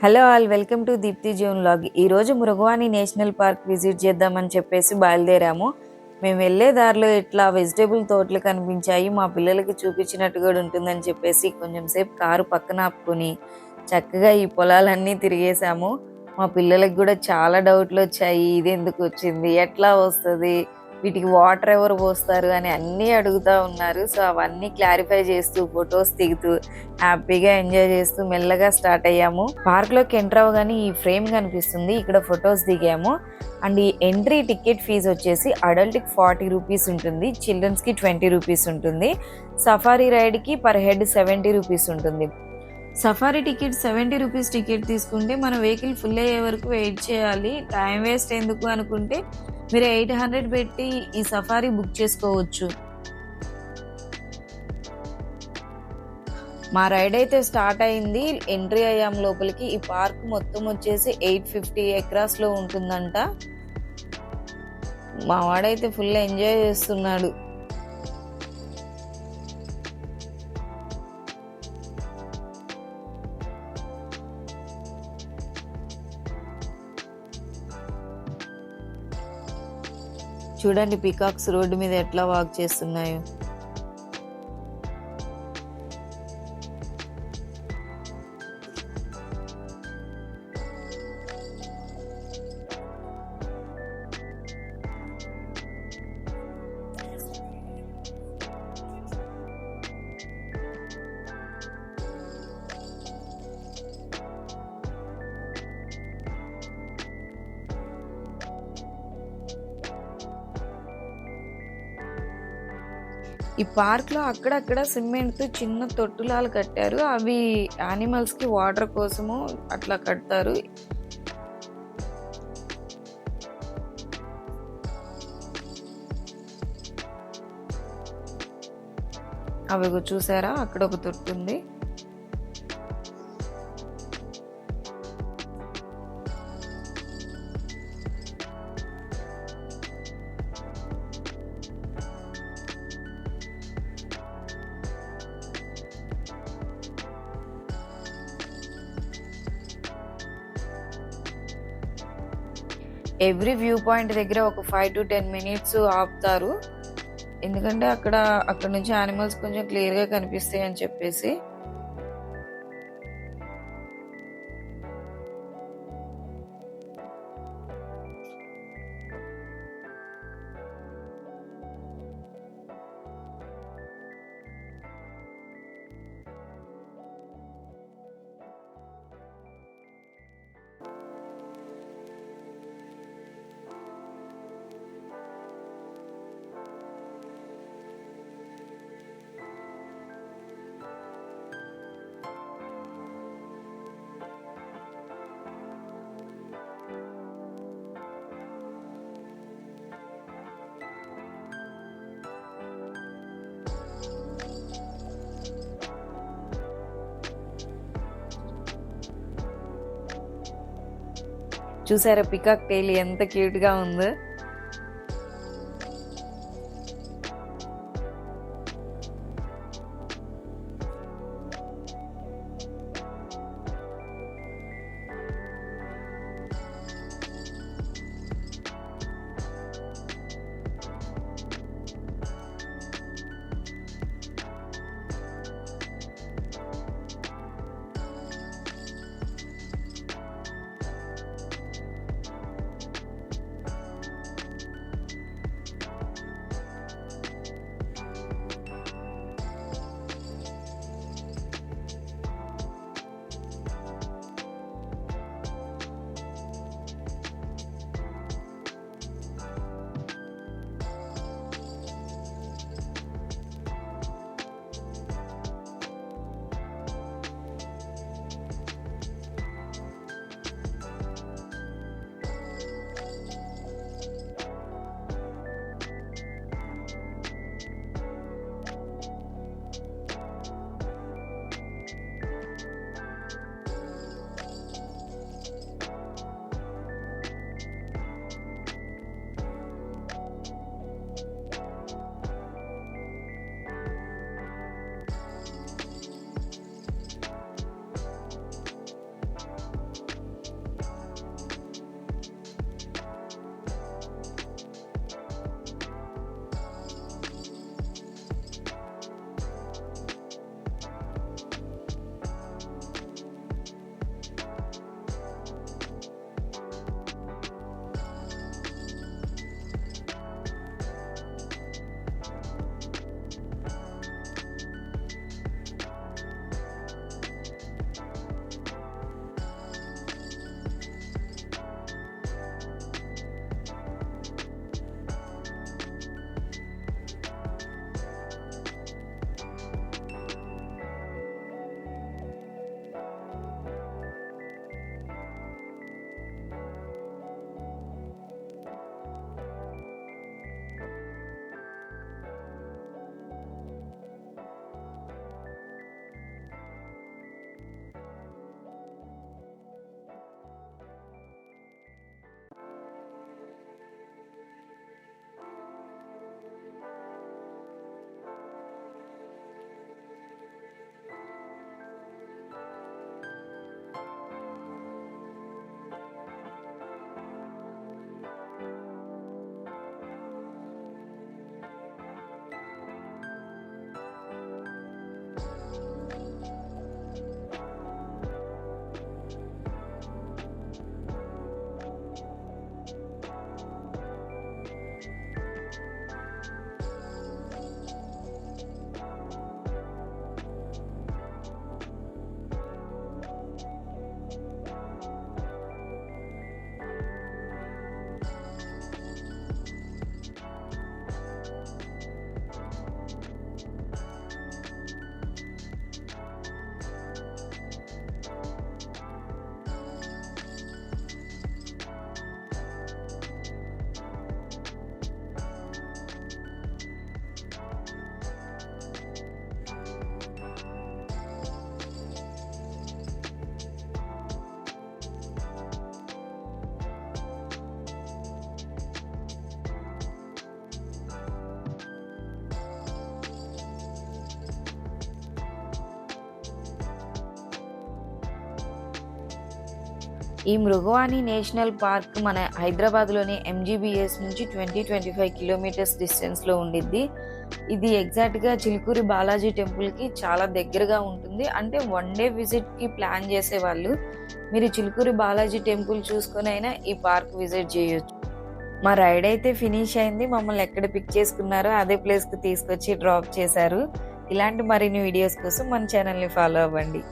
Hello all welcome to Deepti zone log. ఈరోజు Mrugavani national park visit చేద్దామని చెప్పేసి బయలుదేరాము. మేము వెళ్ళే దారిలో ఇట్లా వెజిటేబుల్ తోటలు కనిపించాయి. మా పిల్లలకి చూపించినట్టు కూడా ఉంటుందని చెప్పేసి కొంచెం సేపు కారు పక్కన ఆపుకొని చక్కగా ఈ పొలాలన్నీ తిరిగేసాము. మా పిల్లలకి కూడా చాలా డౌట్లు వచ్చాయి. ఇది ఎందుకు వచ్చింది, ఎట్లా వస్తుంది, వీటికి వాటర్ ఎవరు పోస్తారు అని అన్నీ అడుగుతూ ఉన్నారు. సో అవన్నీ క్లారిఫై చేస్తూ ఫొటోస్ దిగుతూ హ్యాపీగా ఎంజాయ్ చేస్తూ మెల్లగా స్టార్ట్ అయ్యాము. పార్క్ లోకి ఎంటర్ అవ్వగానే ఈ ఫ్రేమ్ కనిపిస్తుంది, ఇక్కడ ఫొటోస్ దిగాము. అండ్ ఈ ఎంట్రీ టికెట్ ఫీజు వచ్చేసి అడల్ట్ కి 40 రూపీస్ ఉంటుంది, చిల్డ్రన్స్ కి 20 రూపీస్ ఉంటుంది. సఫారీ రైడ్ కి పర్ హెడ్ 70 రూపీస్ ఉంటుంది. సఫారీ టికెట్ 70 రూపీస్ టికెట్ తీసుకుంటే మన వెహికల్ ఫుల్ అయ్యే వరకు వెయిట్ చేయాలి. టైం వేస్ట్ ఎందుకు అనుకుంటే మీరు 800 పెట్టి ఈ సఫారీ బుక్ చేసుకోవచ్చు. మా రైడ్ అయితే స్టార్ట్ అయింది, ఎంట్రీ అయ్యాం లోపలికి. ఈ పార్క్ మొత్తం వచ్చేసి 850 ఎకరాస్ లో ఉంటుందంట. మా వాడైతే ఫుల్ ఎంజాయ్ చేస్తున్నాడు. చూడండి పీకాక్స్ రోడ్డు మీద ఎట్లా వాక్ చేస్తున్నాయో. ఈ పార్క్ లో అక్కడక్కడ సిమెంట్ తో చిన్న తొట్టులాలు కట్టారు. అవి యానిమల్స్ కి వాటర్ కోసము అట్లా కడతారు. అవి చూసారా, అక్కడ ఒక తొట్టు ఉంది. ఎవ్రీ వ్యూ పాయింట్ దగ్గర ఒక 5 to 10 minutes ఆపుతారు, ఎందుకంటే అక్కడ నుంచి యానిమల్స్ కొంచెం క్లియర్ గా కనిపిస్తాయి అని చెప్పేసి. చూసారా పికాక్ టైల్ ఎంత క్యూట్ గా ఉందో. ఈ మృగవాణి నేషనల్ పార్క్ మన హైదరాబాద్లోని ఎంజీబీఎస్ నుంచి 25 కిలోమీటర్స్ డిస్టెన్స్లో ఉండిద్ది. ఇది ఎగ్జాక్ట్గా చిలుకూరి బాలాజీ టెంపుల్కి చాలా దగ్గరగా ఉంటుంది. అంటే 1 డే విజిట్కి ప్లాన్ చేసేవాళ్ళు మీరు చిలుకూరి బాలాజీ టెంపుల్ చూసుకొని అయినా ఈ పార్క్ విజిట్ చేయొచ్చు. మా రైడ్ అయితే ఫినిష్ అయింది. మమ్మల్ని ఎక్కడ పిక్ చేసుకున్నారో అదే ప్లేస్కి తీసుకొచ్చి డ్రాప్ చేశారు. ఇలాంటి మరిన్ని వీడియోస్ కోసం మన ఛానల్ని ఫాలో అవ్వండి.